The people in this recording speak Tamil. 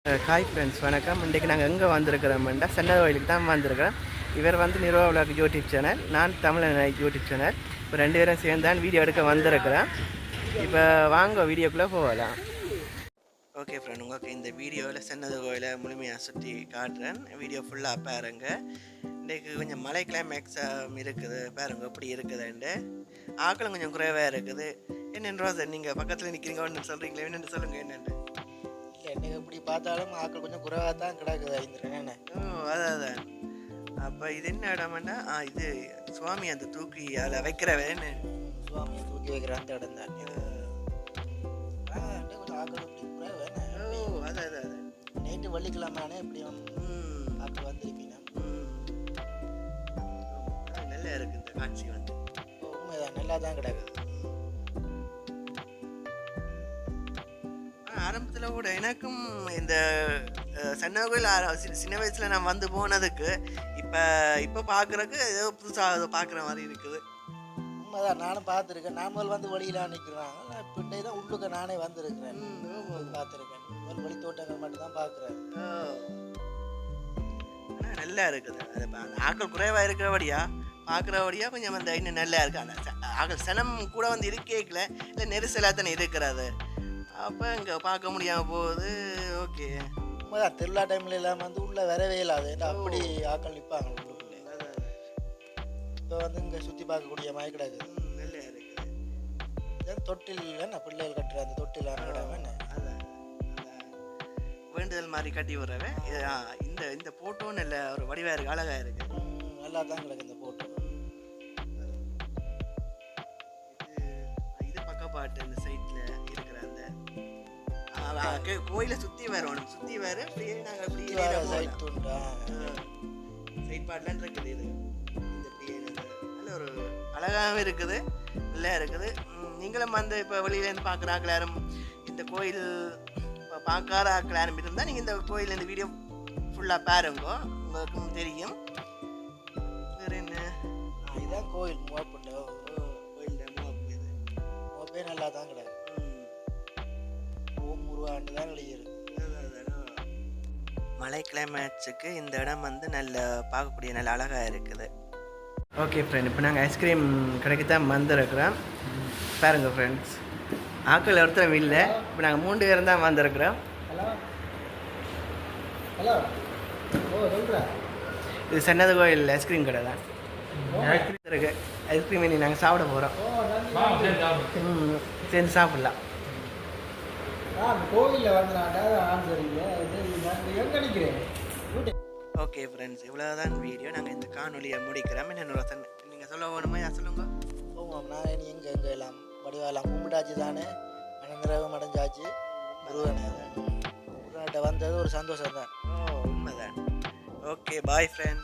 ஹாய் ஃப்ரெண்ட்ஸ் வணக்கம். இன்றைக்கு நாங்கள் எங்கே வந்திருக்கிறோம்டா சென்னை கோயிலுக்கு தான் வந்திருக்கிறோம். இவர் வந்து நிர்வா விளாக் யூடியூப் சேனல், நான் தமிழன் யூடியூப் சேனல். இப்போ 2 பேரும் சேர்ந்து தான் வீடியோ எடுக்க வந்திருக்கிறேன். இப்போ வாங்க வீடியோக்குள்ளே போகலாம். ஓகே ஃப்ரெண்ட், உங்களுக்கு இந்த வீடியோவில் சென்னை கோயிலை முழுமையாக சுற்றி காட்டுறேன். வீடியோ ஃபுல்லாக பாருங்க. இன்றைக்கு கொஞ்சம் மழை கிளைமேக்ஸாக இருக்குது, பாருங்க எப்படி இருக்குதுண்டு. ஆக்களும் கொஞ்சம் குறைவாக இருக்குது. என்னென்றா சார் நீங்கள் பக்கத்தில் நிற்கிறீங்க ஒன்று சொல்கிறீங்களே, என்னென்னு சொல்லுங்கள். என்னென்னு என்னைக்கு எப்படி பார்த்தாலும் ஆக்கள் கொஞ்சம் குறைவாக தான் கிடக்குது ஐந்துறேன். அதான். அப்போ இது என்ன இடம்னா, இது சுவாமி அந்த தூக்கி அதில் வைக்கிறவன்னு சுவாமியை தூக்கி வைக்கிற அந்த இடம் தான். கொஞ்சம் ஆக்கள் இப்படி குறைவு. அதான் நைட்டு வெள்ளிக்கிழமையானே எப்படியும் ஆக்கள் வந்திருப்பீங்க. நல்லா இருக்கு இந்த காட்சி வந்து. உண்மைதான், நல்லா தான் கிடக்குது. ஆரம்பத்தில் கூட எனக்கும் இந்த சென்னை கோயில் சின்ன வயசில் நான் வந்து போனதுக்கு இப்போ பார்க்குறக்கு ஏதோ புதுசாக பார்க்குற மாதிரி இருக்குது. உண்மைதான், நானும் பார்த்துருக்கேன். நான் முதல் வந்து வழியிலாம் நிற்கிறாங்க. இப்போ இன்றைக்கு தான் உள்ளுக்க நானே வந்திருக்கிறேன், பார்த்துருக்கேன். முதல் வழி தோட்டங்கள் மட்டும் தான் பார்க்குறேன். ஆனால் நல்லா இருக்குது. அது ஆக்கள் குறைவாக இருக்கிறபடியா பார்க்குறபடியா கொஞ்சம் அந்த இன்னும் நல்லா இருக்கு. அந்த ஆக்கள் சனம் கூட வந்து இருக்கேக்கல, இல்லை நெரிசலாக தானே இருக்கிறது. அப்போ இங்கே பார்க்க முடியாமல் போகுது. ஓகே, உண்மைதான். திருவிழா டைமில் இல்லாமல் வந்து உள்ளே வரவே இல்லாது, அப்படி ஆக்கள் நிற்பாங்க உள்ளுக்குள்ளே. இப்போ வந்து இங்கே சுற்றி பார்க்கக்கூடிய மாதிரி கிடக்குது. நல்லா இருக்குது. தொட்டில் என்ன பிள்ளைகள் கட்டுற அந்த தொட்டில் கிடாம என்ன வேண்டுதல் மாதிரி கட்டி விடுறவே. இந்த போட்டோ நல்ல ஒரு வடிவாக இருக்குது, அழகாக இருக்குது. நல்லா தான் கிடக்கு இந்த போட்டோ. இது பக்கப்பாட்டு இந்த சைட்டில் இருக்கிற அந்த கோயிலை சுற்றி வரணும், சுற்றி வர நாங்கள் இப்படி சைட் பாட்லாம் இருக்குது. இது இந்த நல்ல ஒரு அழகாகவும் இருக்குது, நல்லா இருக்குது. நீங்களும் அந்த இப்போ வெளியிலேருந்து பார்க்குற ஆக்கள் யாரும் இந்த கோயில் இப்போ பார்க்காத ஆக்கள் யாரும் இருந்தால் நீங்கள் இந்த கோயில் இந்த வீடியோ ஃபுல்லாக பாருங்க, உங்களுக்கும் தெரியும். வேறு என்ன, இதுதான் கோயில் மூவப்புண்டோ. கோயில் மூவப்பு, இது மூவப்பே நல்லா தான் கிடக்கு. ஆண்டு தான் எழுதியிருக்கு. மழை கிளைமேட்ஸுக்கு இந்த இடம் வந்து நல்ல பார்க்கக்கூடிய நல்ல அழகாக இருக்குது. ஓகே ஃப்ரெண்ட், இப்போ நாங்கள் ஐஸ்கிரீம் கடைக்கு தான் வந்திருக்கிறோம். பாருங்க ஃப்ரெண்ட்ஸ், ஆக்கள் ஒருத்தரும் இல்லை. இப்போ நாங்கள் 3 பேரும் தான் வந்திருக்கிறோம். இது சென்னை கோயில் ஐஸ்கிரீம் கடை தான் இருக்கு. ஐஸ்கிரீம் இனி நாங்கள் சாப்பிட போகிறோம். சேர்ந்து சாப்பிட்லாம். கோவிலில் வந்து எங்கே நிற்கிறேன். ஓகே ஃப்ரெண்ட்ஸ், இவ்வளோதான் வீடியோ. நாங்கள் இந்த காணொலியை முடிக்கிறோம். என்னோட நீங்கள் சொல்ல வேணுமா? சொல்லுங்க. போவோம். நான் இனி எங்கே எல்லாம் வடிவாலாம் கும்பிட்டாச்சு தானே, அனந்தரகம் அடைஞ்சாச்சு. முருகனை வந்தது ஒரு சந்தோஷம் தான். உண்மைதான். ஓகே, பாய் ஃப்ரெண்ட்.